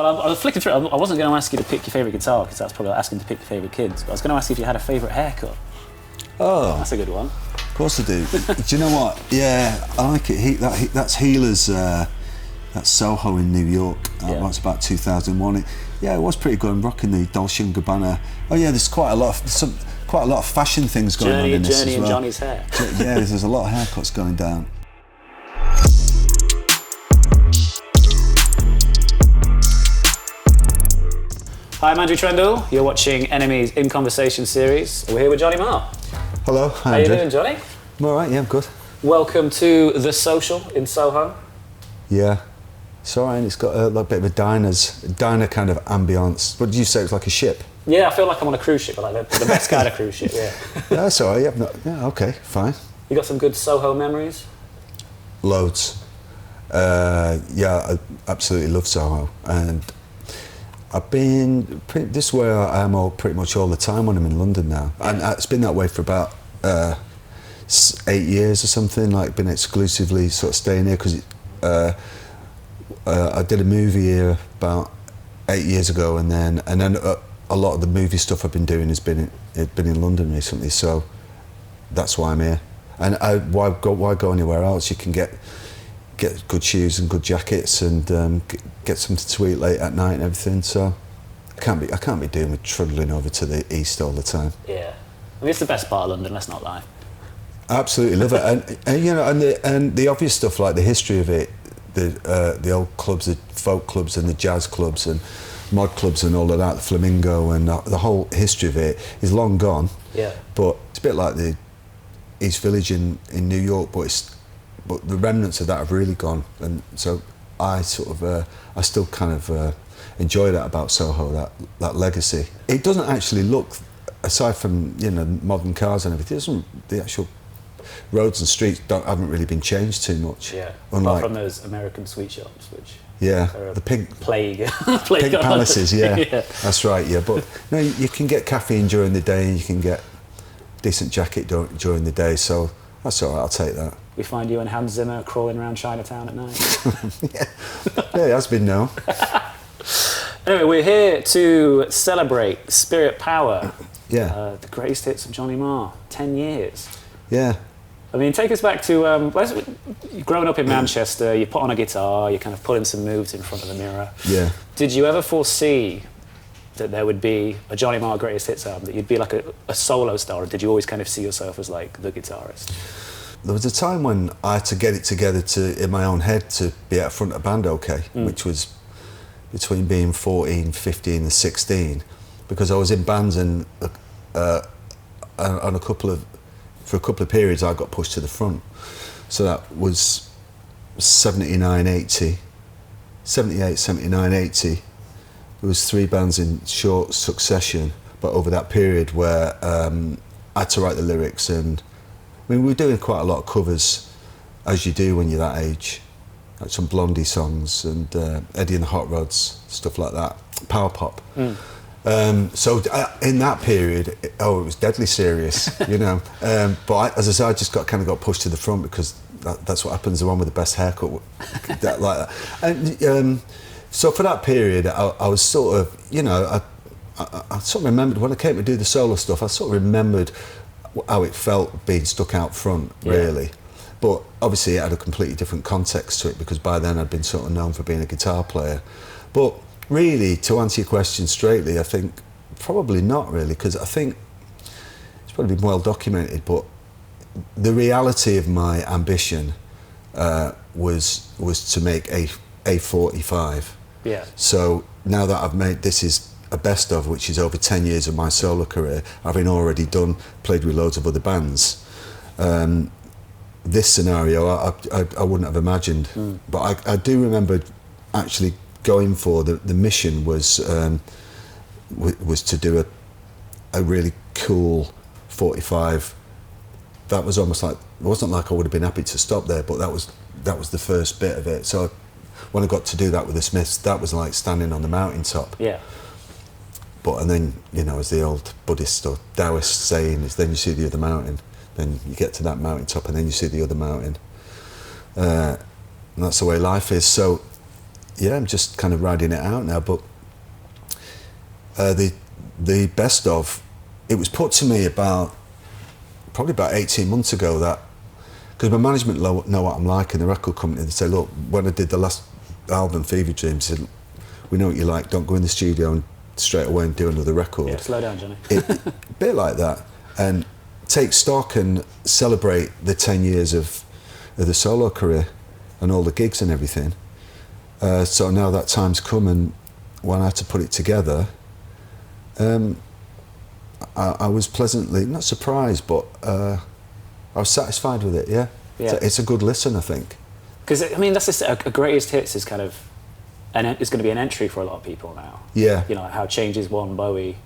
Well, I was flicking through. I wasn't going to ask you to pick your favourite guitar because that's probably asking to pick your favourite kids. But I was going to ask you if you had a favourite haircut. Oh, that's a good one. Of course I do. Do you know what? Yeah, I like it. That's Healer's. That's Soho in New York. That's about 2001. It was pretty good. I'm rocking the Dolce & Gabbana. Oh yeah, there's quite a lot of fashion things going on in this as well. Journey and Johnny's hair. Yeah, there's a lot of haircuts going down. Hi, I'm Andrew Trendle. You're watching Enemies in Conversation series. We're here with Johnny Marr. Hello, hi Andrew. How you doing, Johnny? I'm all right, yeah, I'm good. Welcome to The Social in Soho. Yeah, it's all right. It's got a bit of a diner kind of ambience. What did you say? It's like a ship? Yeah, I feel like I'm on a cruise ship, like the best kind of cruise ship, yeah. Yeah, that's all right. Yeah, okay, fine. You got some good Soho memories? Loads. I absolutely love Soho. And I've been, this is where I am pretty much all the time when I'm in London now. And it's been that way for about 8 years or something, like been exclusively sort of staying here because I did a movie here about 8 years ago, and then a lot of the movie stuff I've been doing has been in London recently, so that's why I'm here. And why go anywhere else? You can get good shoes and good jackets and get something to eat late at night and everything. So I can't be doing with trundling over to the east all the time. Yeah, I mean it's the best part of London. Let's not lie. I absolutely love it, and you know, and the obvious stuff like the history of it, the old clubs, the folk clubs and the jazz clubs and mod clubs and all of that, the Flamingo and the whole history of it is long gone. Yeah. But it's a bit like the East Village in New York, but the remnants of that have really gone, and so I still kind of enjoy that about Soho, that legacy. It doesn't actually look, aside from modern cars and everything, the actual roads and streets haven't really been changed too much. Yeah. Unlike, apart from those American sweet shops, which the pink plague palaces. Yeah, yeah, that's right. Yeah, but you can get caffeine during the day, and you can get decent jacket during the day. So that's all right. I'll take that. We find you and Hans Zimmer crawling around Chinatown at night. Yeah, it has been known. Anyway, we're here to celebrate Spirit Power. Yeah. The greatest hits of Johnny Marr. 10 years. Yeah. I mean, take us back to growing up in Manchester. You put on a guitar. You're kind of pulling some moves in front of the mirror. Yeah. Did you ever foresee that there would be a Johnny Marr greatest hits album, that you'd be like a solo star, or did you always kind of see yourself as like the guitarist? There was a time when I had to get it together in my own head to be out front of band OK, which was between being 14, 15 and 16, because I was in bands and for a couple of periods I got pushed to the front. So that was 79, 80, 78, 79, 80. There was 3 bands in short succession, but over that period where I had to write the lyrics, and I mean, we were doing quite a lot of covers, as you do when you're that age, like some Blondie songs and Eddie and the Hot Rods, stuff like that, power pop. So in that period, it was deadly serious, you know. But as I said, I just got pushed to the front because that's what happens. The one with the best haircut, like that. And so for that period, I was sort of, I sort of remembered when I came to do the solo stuff. I sort of remembered how it felt being stuck out front, really. But obviously it had a completely different context to it because by then I'd been sort of known for being a guitar player. But really, to answer your question straightly, I think probably not really, because I think it's probably been well documented, but the reality of my ambition was to make a 45. Yeah. So now that I've made, this is a best of, which is over 10 years of my solo career, having already played with loads of other bands. This scenario I wouldn't have imagined, but I do remember actually going for the mission was to do a really cool 45. That was almost like, it wasn't like I would have been happy to stop there, but that was the first bit of it. So when I got to do that with the Smiths, that was like standing on the mountaintop. Yeah. But and then, as the old Buddhist or Taoist saying is, then you see the other mountain, then you get to that mountaintop and then you see the other mountain. And that's the way life is. So yeah, I'm just kind of riding it out now. But the best of, it was put to me probably about 18 months ago, that because my management know what I'm like in the record company. They say, look, when I did the last album, Fever Dreams, they said, we know what you like, don't go in the studio and straight away and do another record. Yeah, slow down, Johnny. A bit like that, and take stock and celebrate the 10 years of the solo career and all the gigs and everything. So now that time's come, and when I had to put it together, I was pleasantly, not surprised, but I was satisfied with it, yeah. It's a good listen, I think. Because, I mean, that's just a greatest hits is kind of, it's going to be an entry for a lot of people now. Yeah. You know, how Changes One Bowie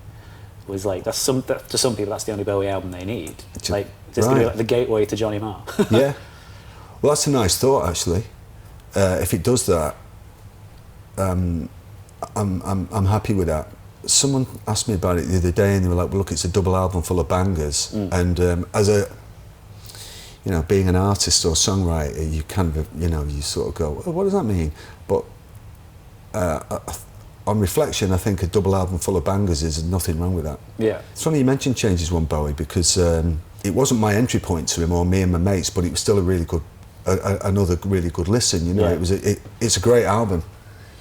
was like, to some people, that's the only Bowie album they need. Like, it's going to be like the gateway to Johnny Marr. Yeah. Well, that's a nice thought, actually. If it does that, I'm happy with that. Someone asked me about it the other day, and they were like, well, look, it's a double album full of bangers. And as a, you know, being an artist or songwriter, you kind of, you know, you sort of go, well, what does that mean? But on reflection, I think a double album full of bangers is nothing wrong with that. Yeah. It's funny you mentioned Changes One Bowie, because it wasn't my entry point to him or me and my mates, but it was still a really good, another really good listen. You know, it's a great album.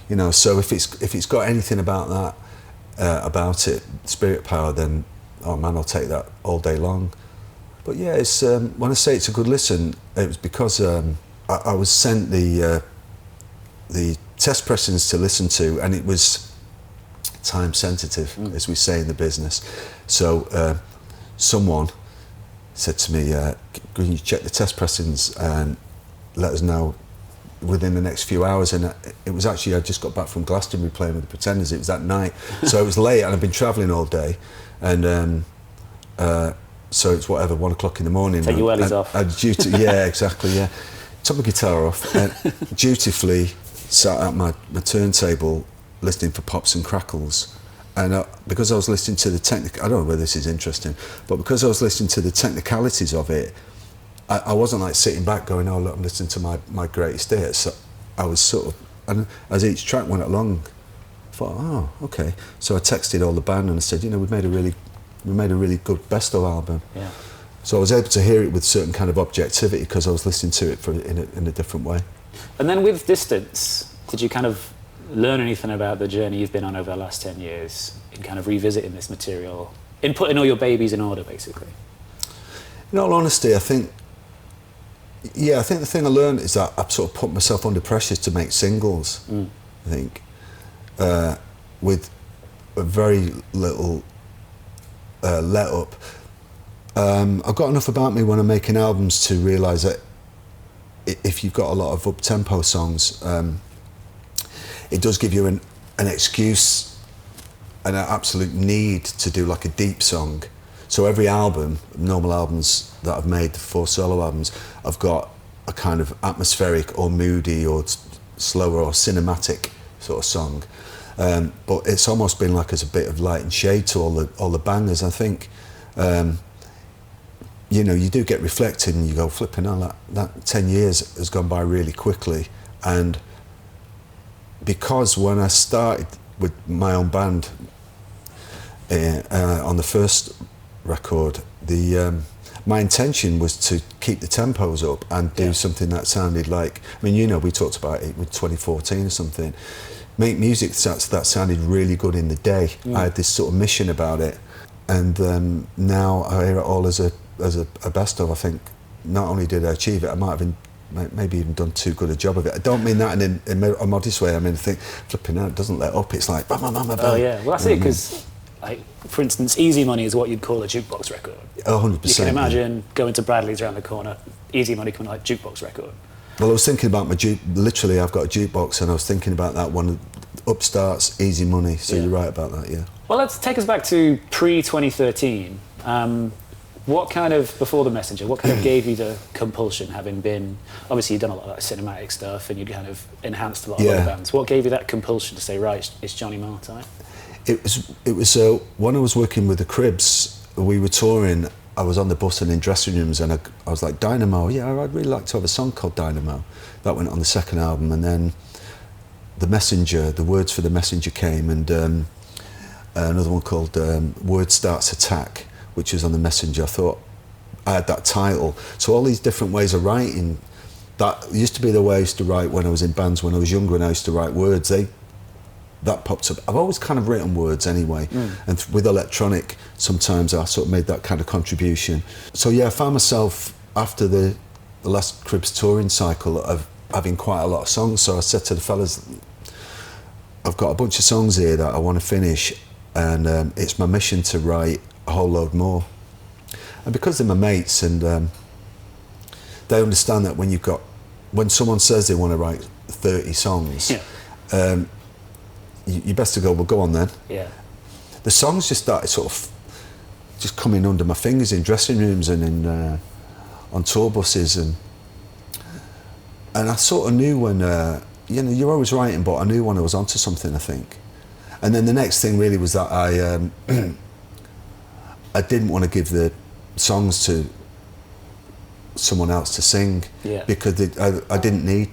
You know, so if it's got anything about that. About it, Spirit Power, then oh man, I'll take that all day long. But yeah, it's when I say it's a good listen, it was because I was sent the test pressings to listen to, and it was time sensitive, as we say in the business. So someone said to me, "Can you check the test pressings and let us know within the next few hours?" And it was actually, I just got back from Glastonbury playing with the Pretenders. It was that night, so it was late, and I've been travelling all day, and so it's whatever, 1 o'clock in the morning. Take your wellies off. Yeah, exactly. Yeah, took my guitar off and dutifully sat at my turntable listening for pops and crackles. And because I was listening to the I don't know whether this is interesting, but because I was listening to the technicalities of it, I wasn't like sitting back going, oh look, I'm listening to my greatest hits. So I was sort of, and as each track went along, I thought, oh, okay. So I texted all the band and I said, you know, we made a really good best of album. Yeah. So I was able to hear it with certain kind of objectivity because I was listening to it in a different way. And then with Distance, did you kind of learn anything about the journey you've been on over the last 10 years in kind of revisiting this material, in putting all your babies in order, basically? In all honesty, I think the thing I learned is that I've sort of put myself under pressure to make singles, I think, with a very little let up. I've got enough about me when I'm making albums to realise that if you've got a lot of up-tempo songs, it does give you an excuse and an absolute need to do like a deep song. So every album, normal albums that I've made, the 4 solo albums, I've got a kind of atmospheric or moody or slower or cinematic sort of song. But it's almost been like as a bit of light and shade to all the bangers. I think, you know, you do get reflected and you go, flipping on that 10 years has gone by really quickly. And because when I started with my own band on the first record, my intention was to keep the tempos up and do something that sounded like, I mean, you know, we talked about it with 2014 or something, make music that sounded really good in the day. I had this sort of mission about it, and now I hear it all as a best of. I think not only did I achieve it, I might have maybe even done too good a job of it. I don't mean that in a modest way. I mean, I think flipping out, it doesn't let up. It's like bam, bam, bam, bam. Oh yeah, well that's it, because like, for instance, Easy Money is what you'd call a jukebox record. 100%. You can imagine going to Bradley's around the corner, Easy Money coming like jukebox record. Well, I was thinking about literally I've got a jukebox, and I was thinking about that one, Upstarts, Easy Money, so you're right about that, yeah. Well, let's take us back to pre-2013. What kind of, before The Messenger, what kind of gave you the compulsion, having been, obviously you've done a lot of that cinematic stuff and you kind of enhanced a lot of other bands. What gave you that compulsion to say, right, it's Johnny Marr time? It was when I was working with the Cribs, we were touring, I was on the bus and in dressing rooms, and I was like, Dynamo, yeah, I'd really like to have a song called Dynamo. That went on the second album, and then The Messenger, the words for The Messenger came, and another one called Word Starts Attack, which was on The Messenger. I thought I had that title. So all these different ways of writing, that used to be the way I used to write when I was in bands, when I was younger, and I used to write words. That popped up. I've always kind of written words anyway, and with electronic, sometimes I sort of made that kind of contribution. So yeah, I found myself after the last Cribs touring cycle of having quite a lot of songs. So I said to the fellas, I've got a bunch of songs here that I want to finish, and it's my mission to write a whole load more. And because they're my mates, and they understand that when someone says they want to write 30 songs, you best to go, well, go on then. Yeah. The songs just started sort of just coming under my fingers in dressing rooms and in on tour buses, and I sort of knew when, you're always writing, but I knew when I was onto something, I think. And then the next thing really was that I didn't want to give the songs to someone else to sing, because I didn't need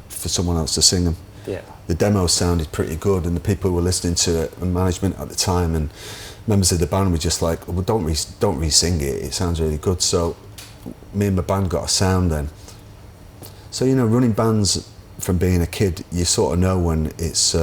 for someone else to sing them. Yeah. The demo sounded pretty good, and the people who were listening to it, and management at the time and members of the band were just like, well, don't re-sing it, it sounds really good. So me and my band got a sound then. So, running bands from being a kid, you sort of know when it's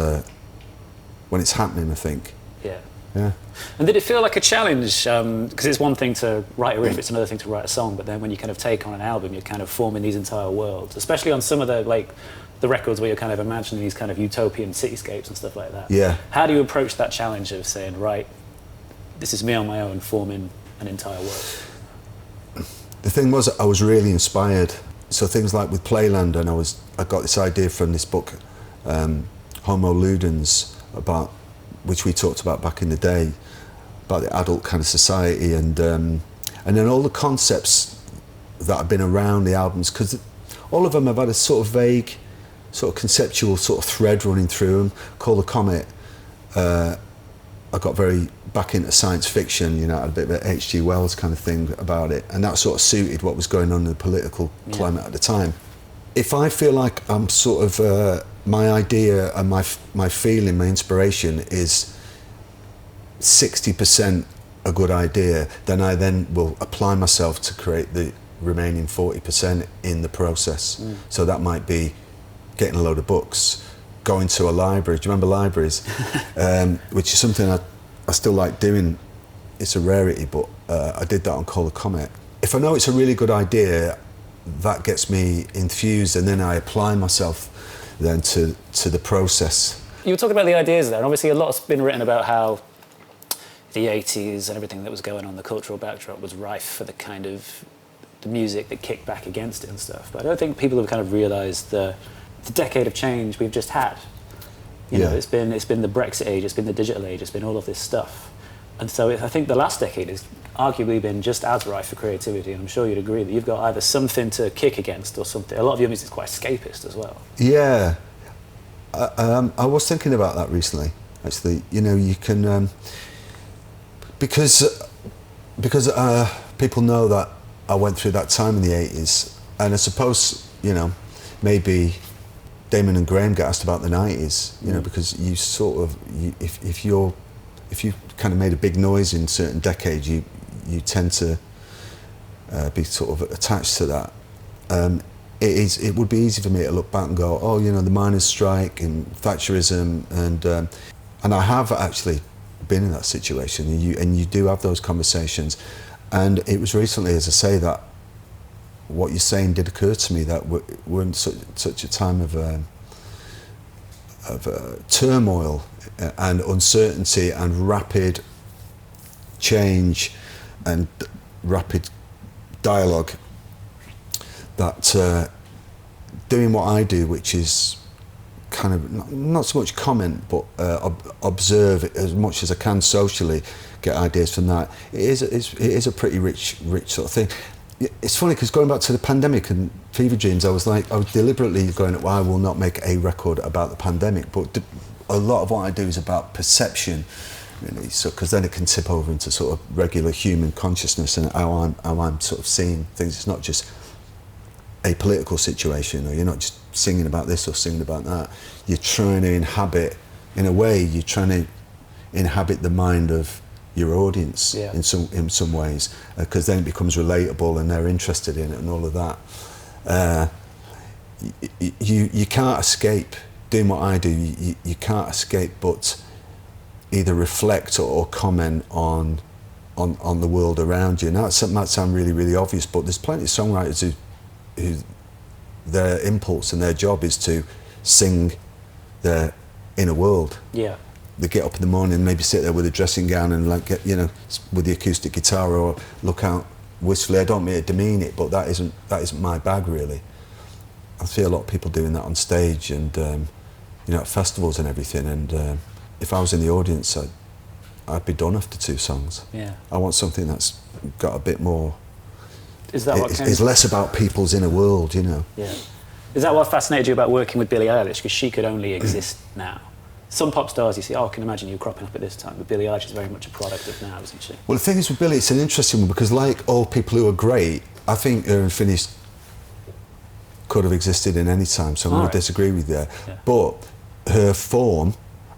happening, I think. Yeah. Yeah. And did it feel like a challenge? Because it's one thing to write a riff, it's another thing to write a song, but then when you kind of take on an album, you're kind of forming these entire worlds, especially on some of the records where you're kind of imagining these kind of utopian cityscapes and stuff like that. Yeah. How do you approach that challenge of saying, right, this is me on my own forming an entire world? The thing was, I was really inspired. So things like with Playland, and I got this idea from this book, Homo Ludens, which we talked about back in the day, about the adult kind of society, and then all the concepts that have been around the albums, because all of them have had a sort of vague, sort of conceptual sort of thread running through them. Call the Comet, I got very back into science fiction, I had a bit of an H.G. Wells kind of thing about it, and that sort of suited what was going on in the political climate at the time. If I feel like I'm sort of, my idea and my feeling, my inspiration is 60% a good idea, then I will apply myself to create the remaining 40% in the process. So that might be getting a load of books, going to a library. Do you remember libraries? Which is something I still like doing. It's a rarity, but I did that on Call the Comet. If I know it's a really good idea, that gets me enthused, and then I apply myself then to the process. You were talking about the ideas there, and obviously a lot's been written about how the 80s and everything that was going on, the cultural backdrop was rife for the kind of the music that kicked back against it and stuff. But I don't think people have kind of realised the decade of change we've just had. It's been the Brexit age, it's been the digital age, it's been all of this stuff. And so I think the last decade has arguably been just as rife for creativity, and I'm sure you'd agree that you've got either something to kick against or something. A lot of your music is quite escapist as well. Yeah. I was thinking about that recently, actually. You can... because people know that I went through that time in the 80s, and I suppose, maybe Damon and Graham get asked about the 90s, because you sort of, if you kind of made a big noise in certain decades, you tend to be sort of attached to that. It would be easy for me to look back and go, oh, the miners' strike and Thatcherism, and I have actually been in that situation, and you do have those conversations. And it was recently, as I say, that what you're saying did occur to me, that we're in such a time of turmoil and uncertainty and rapid change and rapid dialogue, that doing what I do, which is kind of not so much comment, but observe as much as I can socially, get ideas from that. It is a pretty rich sort of thing. It's funny because going back to the pandemic and Fever Dreams, I was deliberately going, well, I will not make a record about the pandemic, but a lot of what I do is about perception, really. So because then it can tip over into sort of regular human consciousness and how I'm sort of seeing things. It's not just a political situation, or you're not just singing about this or singing about that. You're trying to inhabit, in a way, you're trying to inhabit the mind of your audience in some ways, because then it becomes relatable and they're interested in it and all of that. You can't escape doing what I do. You can't escape but either reflect or comment on the world around you. Now, that might sound really, really obvious, but there's plenty of songwriters who their impulse and their job is to sing their inner world. Yeah. They get up in the morning, maybe sit there with a dressing gown and like get, with the acoustic guitar or look out wistfully. I don't mean to demean it, but that isn't my bag really. I see a lot of people doing that on stage and at festivals and everything. And if I was in the audience, I'd be done after 2 songs. Yeah. I want something that's got a bit more. Is that what it's less about people's inner world, Yeah. Is that what fascinated you about working with Billie Eilish? Because she could only exist now. Some pop stars you see, I can imagine you cropping up at this time, but Billie Eilish is very much a product of now, isn't she? Well, the thing is with Billie, it's an interesting one because like all people who are great, I think her and Phineas could have existed in any time, so I'm going to disagree with you. Yeah. But her form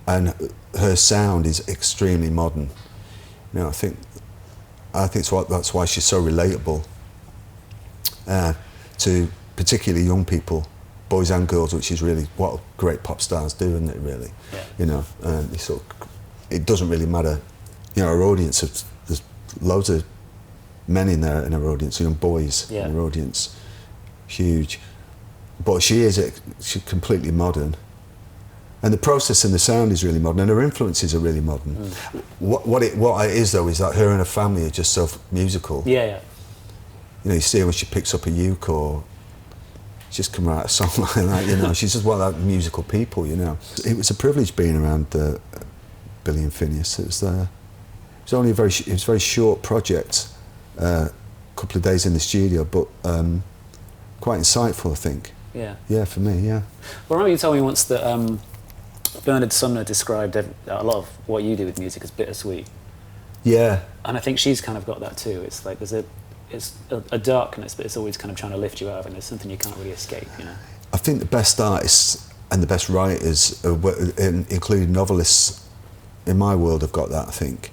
and her sound is extremely modern. I think that's why she's so relatable to particularly young people, boys and girls, which is really what great pop stars do, isn't it? Really, it doesn't really matter. Our audience, there's loads of men in her audience, young boys in her audience, huge. But she's completely modern. And the process and the sound is really modern, and her influences are really modern. What it is though is that her and her family are just so musical. Yeah. You see her when she picks up a uke or she's come write a song like that. She's just one of that musical people. It was a privilege being around Billie and Phineas. It was only a very short project, a couple of days in the studio, but quite insightful, I think. Yeah. Yeah, for me. Yeah. Well, I remember you told me once that. Bernard Sumner described a lot of what you do with music as bittersweet. Yeah. And I think she's kind of got that too. It's like it's a darkness, but it's always kind of trying to lift you out of it. And it's something you can't really escape, I think the best artists and the best writers, including novelists in my world, have got that, I think.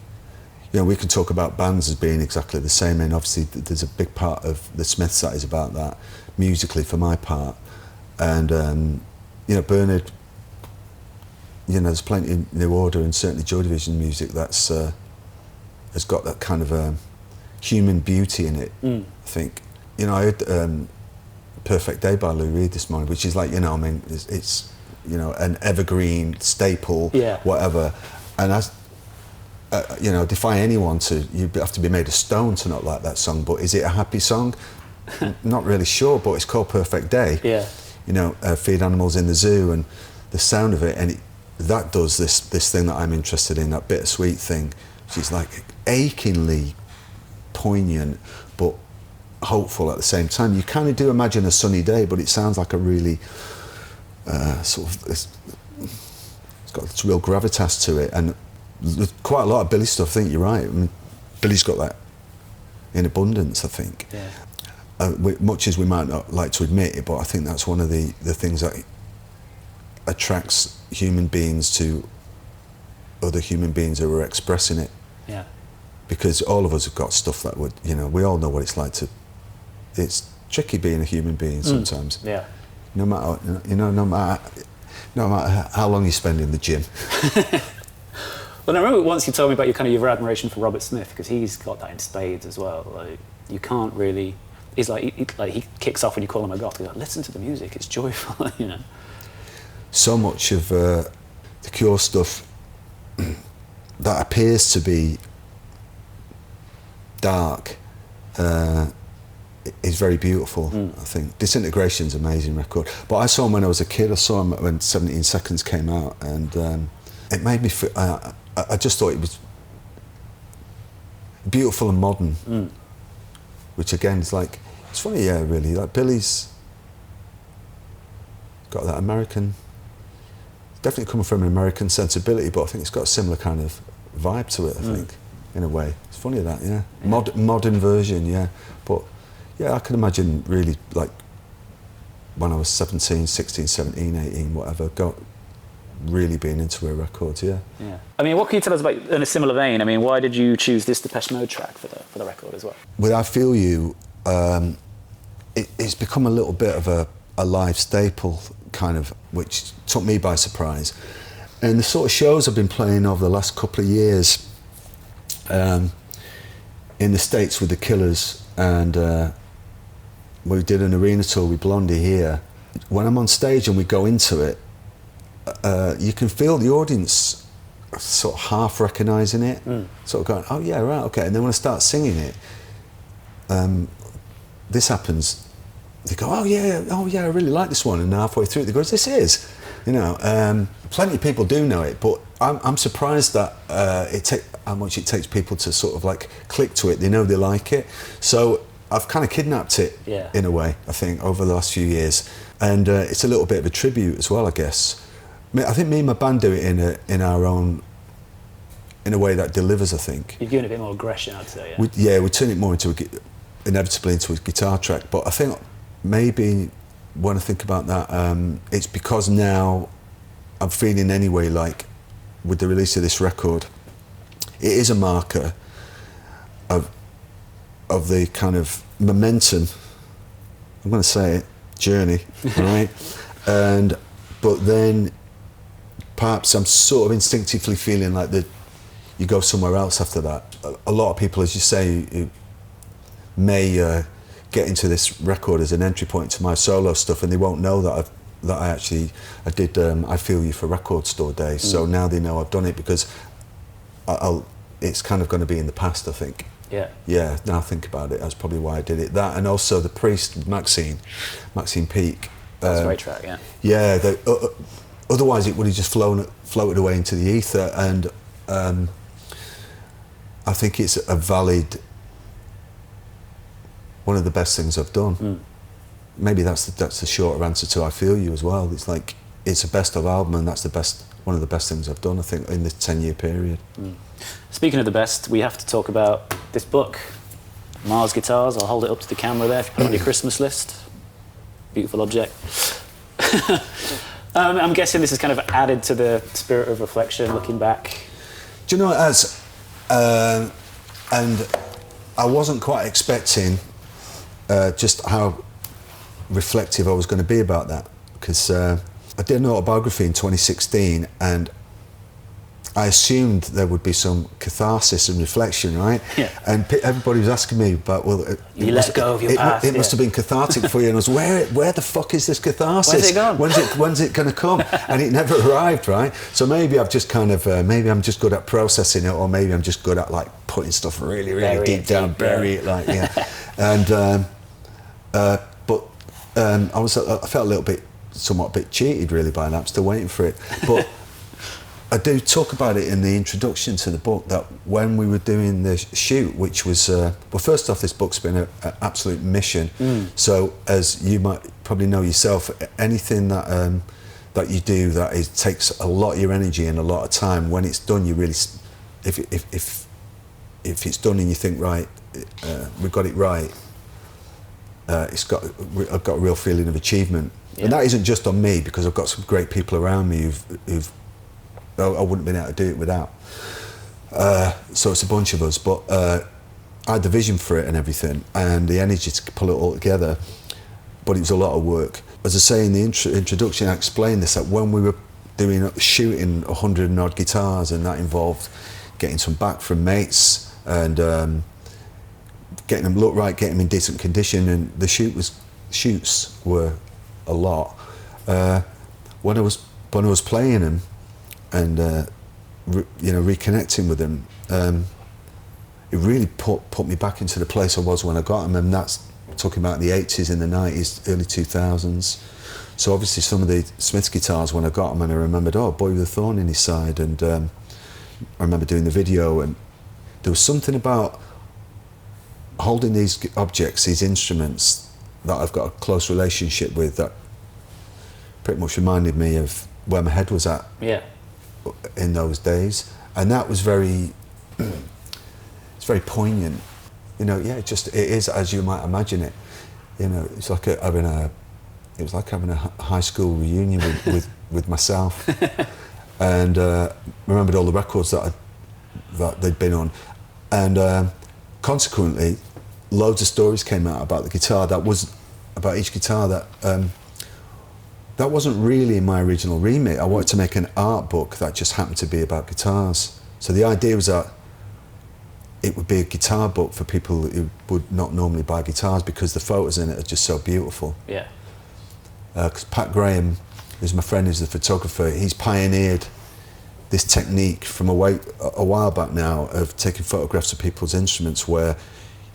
We can talk about bands as being exactly the same, and obviously there's a big part of the Smiths that is about that, musically for my part. And, Bernard, there's plenty of New Order and certainly Joy Division music that's has got that kind of human beauty in it, I think. I heard Perfect Day by Lou Reed this morning, which is like, it's an evergreen staple, whatever. And I defy anyone you have to be made of stone to not like that song, but is it a happy song? Not really sure, but it's called Perfect Day. Yeah. Feed animals in the zoo, and the sound of it, and that does this thing that I'm interested in, that bittersweet thing, which is like achingly poignant but hopeful at the same time. You kind of do imagine a sunny day, but it sounds like a really it's got this real gravitas to it, and there's quite a lot of Billie stuff. I think you're right. I mean, Billie's got that in abundance, I think. Yeah. Much as we might not like to admit it, but I think that's one of the things that attracts human beings to other human beings who are expressing it. Yeah. Because all of us have got stuff that would, we all know what it's like to. It's tricky being a human being sometimes. Yeah. No matter how long you spend in the gym. Well, I remember once you told me about your admiration for Robert Smith, because he's got that in spades as well. Like, you can't really. He's like he kicks off when you call him a goth. He's like, listen to the music, it's joyful, So much of the Cure stuff that appears to be dark is very beautiful, I think. Disintegration's an amazing record. But I saw him when I was a kid. I saw him when 17 Seconds came out, and it made me feel... I just thought it was beautiful and modern, which again is like... It's funny, yeah, really. Like Billie's got that American... Definitely coming from an American sensibility, but I think it's got a similar kind of vibe to it, I think, in a way. It's funny that, yeah. Modern version, yeah. But, yeah, I can imagine really, like, when I was 17, 16, 17, 18, whatever, really being into her records, yeah. Yeah. I mean, what can you tell us about, in a similar vein, I mean, why did you choose this Depeche Mode track for the record as well? With I Feel You, it's become a little bit of a live staple, kind of, which took me by surprise. And the sort of shows I've been playing over the last couple of years in the States with the Killers, and we did an arena tour with Blondie here. When I'm on stage and we go into it, you can feel the audience sort of half recognising it, sort of going, oh yeah, right, okay. And then when I start singing it, this happens, they go, oh yeah, I really like this one. And halfway through it, they go, this is, you know. Plenty of people do know it, but I'm surprised that how much it takes people to sort of like click to it. They know they like it. So I've kind of kidnapped it in a way, I think, over the last few years. And it's a little bit of a tribute as well, I guess. I think me and my band do it in our own, in a way that delivers, I think. You're giving a bit more aggression, I'd say, yeah. We turn it more into inevitably into a guitar track, but I think maybe when I think about that, it's because now I'm feeling anyway like with the release of this record, it is a marker of the kind of momentum, I'm going to say it, journey, right? But then perhaps I'm sort of instinctively feeling like that you go somewhere else after that. A lot of people, as you say, may get into this record as an entry point to my solo stuff, and they won't know that I did I Feel You for Record Store Day. So now they know I've done it, because it's kind of going to be in the past, I think. Yeah, now I think about it, that's probably why I did it. That, and also The Priest, Maxine Peake. That's a great track, yeah. Yeah, otherwise it would have just floated away into the ether, and I think it's a valid, one of the best things I've done. Maybe that's the shorter answer to I Feel You as well. It's like, it's a best of album, and that's one of the best things I've done, I think, in this 10-year period. Speaking of the best, we have to talk about this book, Marr's Guitars. I'll hold it up to the camera there, if you put it on your Christmas list. Beautiful object. I'm guessing this is kind of added to the spirit of reflection, looking back. Do you know, and I wasn't quite expecting just how reflective I was going to be about that, because I did an autobiography in 2016, and I assumed there would be some catharsis and reflection, right? Yeah. And everybody was asking me about, well, you let go of your past. It must have been cathartic for you, and I was, where the fuck is this catharsis? Where's it gone? When's it going to come? And it never arrived, right? So maybe I've just kind of, maybe I'm just good at processing it, or maybe I'm just good at like putting stuff really, really deep down, bury it, like, yeah. And I felt a little bit, somewhat a bit cheated really by that. I'm still waiting for it, but. I do talk about it in the introduction to the book, that when we were doing the shoot, which was, well, first off, this book's been an absolute mission. So, as you might probably know yourself, anything that that you do takes a lot of your energy and a lot of time. When it's done, you really, if it's done and you think, right, we got it right, I've got a real feeling of achievement. And that isn't just on me, because I've got some great people around me who've I wouldn't have been able to do it without. So it's a bunch of us, but I had the vision for it and everything, and the energy to pull it all together, but it was a lot of work. As I say in the introduction, I explained this, that when we were shooting 100 and odd guitars, and that involved getting some back from mates, and getting them look right, getting them in decent condition, and the shoots were a lot. When I was playing them, and reconnecting with them, it really put me back into the place I was when I got them, and that's talking about the 80s and the 90s, early 2000s. So obviously some of the Smiths guitars, when I got them, and I remembered, oh, Boy with a Thorn in His Side, and I remember doing the video, and there was something about holding these objects, these instruments that I've got a close relationship with, that pretty much reminded me of where my head was at. Yeah. In those days, and that was it's very poignant, it is as you might imagine it, it's like having it was like having a high school reunion with myself, and remembered all the records that they'd been on, and consequently, loads of stories came out about the guitar. That was about each guitar that wasn't really in my original remit. I wanted to make an art book that just happened to be about guitars. So the idea was that it would be a guitar book for people who would not normally buy guitars because the photos in it are just so beautiful. Yeah. Because Pat Graham, who's my friend, who's the photographer, he's pioneered this technique from a while back now of taking photographs of people's instruments where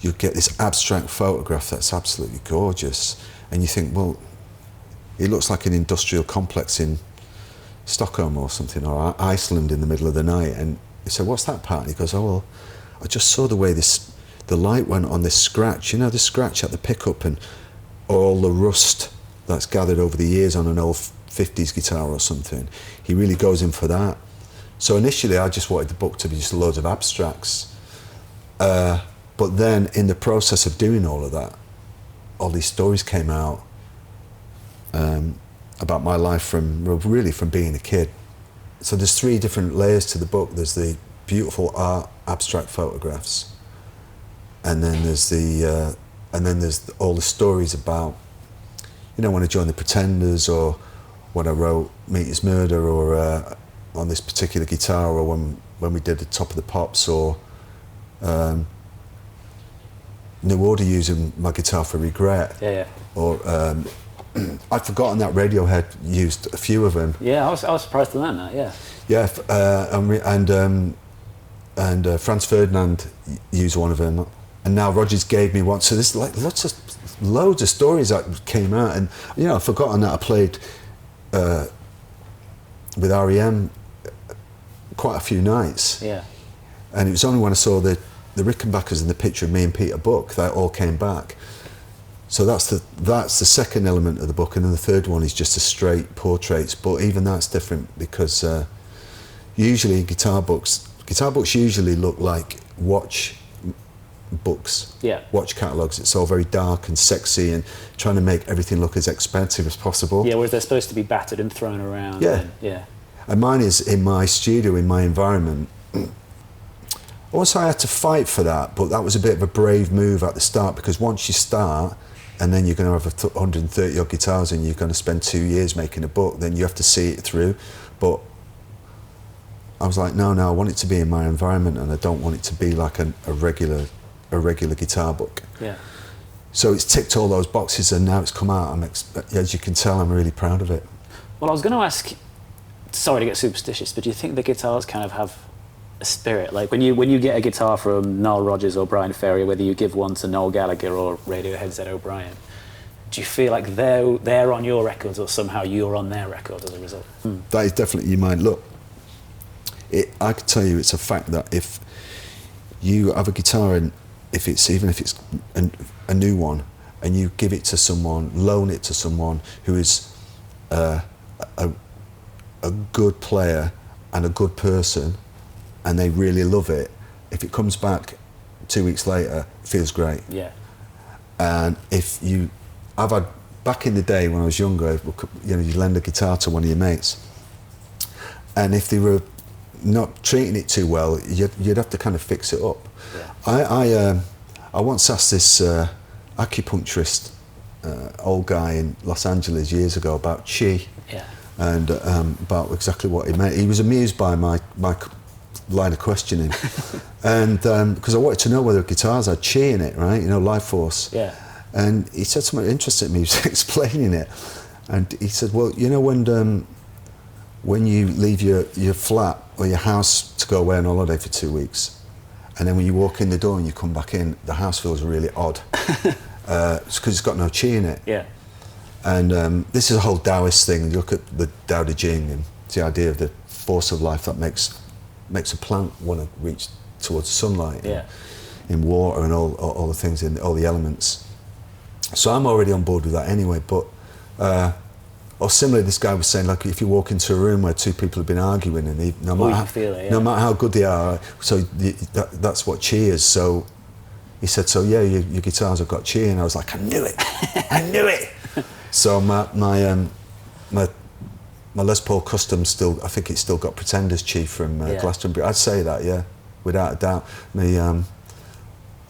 you get this abstract photograph that's absolutely gorgeous, and you think, well, it looks like an industrial complex in Stockholm or something, or Iceland in the middle of the night. And you say, what's that, Pat? And he goes, oh, well, I just saw the way the light went on this scratch, the scratch at the pickup, and all the rust that's gathered over the years on an old 50s guitar or something. He really goes in for that. So initially I just wanted the book to be just loads of abstracts. But then in the process of doing all of that, all these stories came out about my life from being a kid. So there's 3 different layers to the book. There's the beautiful art abstract photographs, and then there's all the stories about, when I joined the Pretenders, or when I wrote Meet Is Murder, or on this particular guitar, or when we did the Top of the Pops, or New Order using my guitar for Regret. Yeah. Or I'd forgotten that Radiohead used a few of them. Yeah, I was surprised to learn that. Yeah. Yeah, and Franz Ferdinand used one of them, and now Rogers gave me one. So there's like loads of stories that came out, and I've forgotten that I played with REM quite a few nights. Yeah. And it was only when I saw the Rickenbackers and the picture of me and Peter Buck that it all came back. So that's the second element of the book, and then the third one is just a straight portraits. But even that's different because usually guitar books usually look like watch books, watch catalogues. It's all very dark and sexy and trying to make everything look as expensive as possible. Yeah, whereas they're supposed to be battered and thrown around. Yeah. And mine is in my studio, in my environment. Also, I had to fight for that, but that was a bit of a brave move at the start, because once you start, and then you're going to have 130 odd guitars and you're going to spend 2 years making a book, then you have to see it through. But I was like, no, I want it to be in my environment, and I don't want it to be like a regular guitar book. Yeah. So it's ticked all those boxes, and now it's come out. As you can tell, I'm really proud of it. Well, I was going to ask, sorry to get superstitious, but do you think the guitars kind of have a spirit? Like when you get a guitar from Nile Rodgers or Brian Ferry, whether you give one to Noel Gallagher or Radiohead's Ed O'Brien, do you feel like they're on your records, or somehow you're on their record as a result? That is definitely your mind. Look, I can tell you it's a fact that if you have a guitar, and even if it's a new one, and you give it to someone, loan it to someone who is a good player and a good person, and they really love it, if it comes back 2 weeks later, it feels great. Yeah. And I've had, back in the day when I was younger, you lend a guitar to one of your mates, and if they were not treating it too well, you'd have to kind of fix it up. Yeah. I once asked this acupuncturist, old guy in Los Angeles years ago, about chi. Yeah. And about exactly what he meant. He was amused by my line of questioning, and because I wanted to know whether guitars had chi in it, right? Life force. Yeah. And he said something interesting. He was explaining it, and he said, "Well, when you leave your flat or your house to go away on holiday for 2 weeks, and then when you walk in the door and you come back in, the house feels really odd. It's because it's got no chi in it." Yeah. And this is a whole Taoist thing. You look at the Tao Te Ching, and it's the idea of the force of life that makes a plant want to reach towards sunlight, in water, and all the things, in all the elements. So I'm already on board with that anyway. But or similarly, this guy was saying, like, if you walk into a room where 2 people have been arguing, and no matter how good they are, so that's what chi is. So he said, so yeah, your guitars have got chi, and I was like, I knew it. So my Les Paul Custom still, I think it's still got Pretenders Chi from Glastonbury. I'd say that, yeah, without a doubt.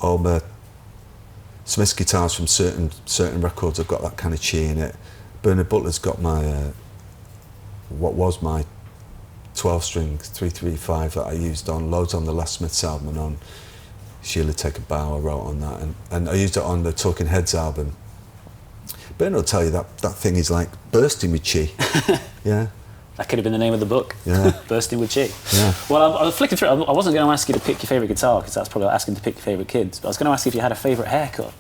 All the Smith's guitars from certain records have got that kind of Chi in it. Bernard Butler's got my what was my 12-string 335 that I used on loads on the last Smiths album and on Sheila Take a Bow. I wrote on that, and I used it on the Talking Heads album. Bernard will tell you that thing is like bursting with Chi. Yeah. That could have been the name of the book. Yeah. Bursting with Chi. Yeah. Well, I was flicking through. I wasn't going to ask you to pick your favourite guitar because that's probably like asking to pick your favourite kids. But I was going to ask you if you had a favourite haircut.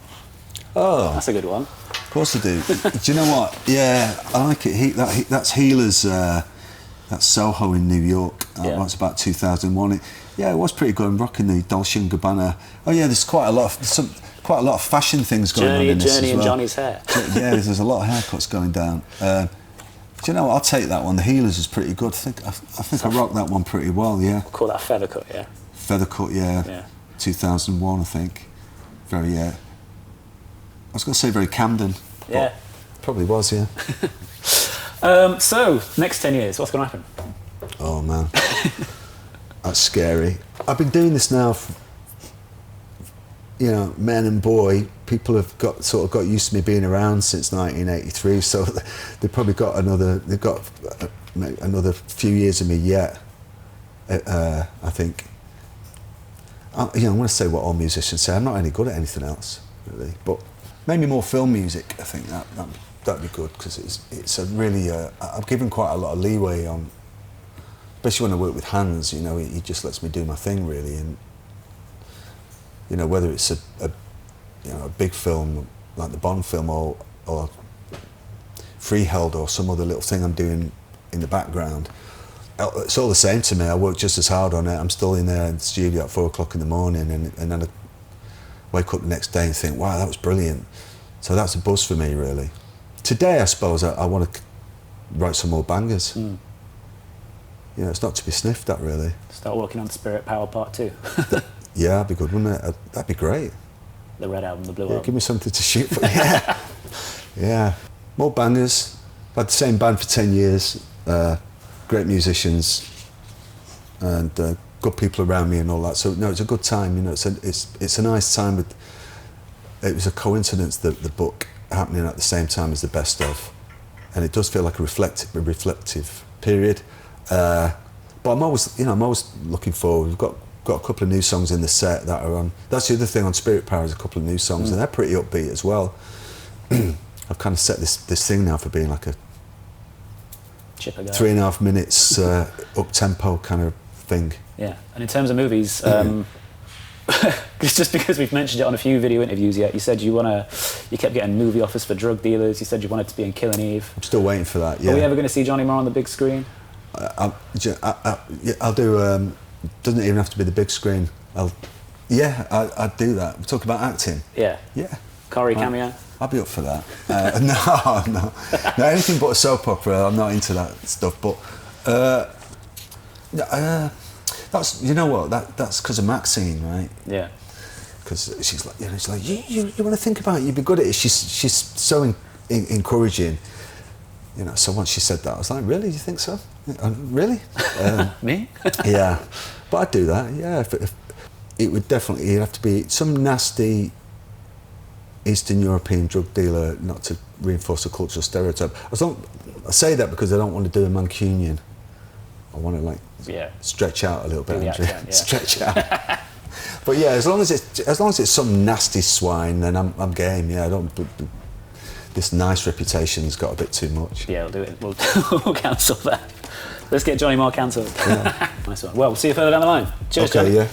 Oh. That's a good one. Of course I do. Do you know what? Yeah, I like it. That's Healer's. That's Soho in New York. It's about 2001. It was pretty good. I'm rocking the Dolce & Gabbana. Oh yeah, there's quite a lot of fashion things going on in this as well. Journey and Johnny's hair. Yeah, there's a lot of haircuts going down. Do you know what? I'll take that one. The Healers is pretty good. I think I rocked that one pretty well. Yeah. We'll call that a feather cut. Yeah. Feather cut. Yeah. 2001, I think. Very. I was going to say very Camden. Yeah. Probably was. Yeah. So next 10 years, what's going to happen? Oh man, that's scary. I've been doing this now. Man and boy, people have got used to me being around since 1983, so they've probably got another few years of me yet. I think. I want to say what all musicians say. I'm not any good at anything else, really. But maybe more film music. I think that'd be good because it's a really. I've given quite a lot of leeway on, especially when I work with Hans. He just lets me do my thing really, and. Whether it's a big film like the Bond film or Freeheld or some other little thing I'm doing in the background, it's all the same to me. I work just as hard on it. I'm still in there in the studio at 4 o'clock in the morning, and then I wake up the next day and think, wow, that was brilliant. So that's a buzz for me, really. Today, I suppose I want to write some more bangers. It's not to be sniffed at, really. Start working on Spirit Power Part 2. Yeah, that'd be good, wouldn't it? That'd be great. The red album, the blue album. Give me something to shoot for. Yeah. Yeah. More bangers. I've had the same band for 10 years. Great musicians and good people around me and all that. So no, it's a good time. It's a nice time. It was a coincidence that the book happening at the same time as the best of, and it does feel like a reflective period. But I'm always looking forward. We've got a couple of new songs in the set that are on. That's the other thing on Spirit Power is a couple of new songs, and they're pretty upbeat as well. I've kind of set this thing now for being like a 3.5 minutes up tempo kind of thing. Yeah, and in terms of movies, it's just because we've mentioned it on a few video interviews yet. You said you kept getting movie offers for drug dealers. You said you wanted to be in Killing Eve. I'm still waiting for that. Yeah. Are we ever going to see Johnny Marr on the big screen? I'll do. Doesn't even have to be the big screen. I'd do that. We talk about acting. Yeah. Yeah. Corey cameo. I'll be up for that. No, anything but a soap opera. I'm not into that stuff. But that's that's because of Maxine, right? Yeah. Because she's like, you want to think about it. You'd be good at it. She's so encouraging. So once she said that, I was like, really? Do you think so? Really? Me? Yeah, but I'd do that. Yeah, if it would definitely. It'd have to be some nasty Eastern European drug dealer, not to reinforce a cultural stereotype. I say that because I don't want to do a Mancunian. I want to stretch out a little bit, Andrew. Stretch out. But yeah, as long as it's some nasty swine, then I'm game. Yeah, I don't. This nice reputation's got a bit too much. Yeah, we'll do it. We'll cancel that. Let's get Johnny Marr cancelled. Yeah. Nice one. Well, we'll see you further down the line. Cheers, okay, Johnny. Yeah.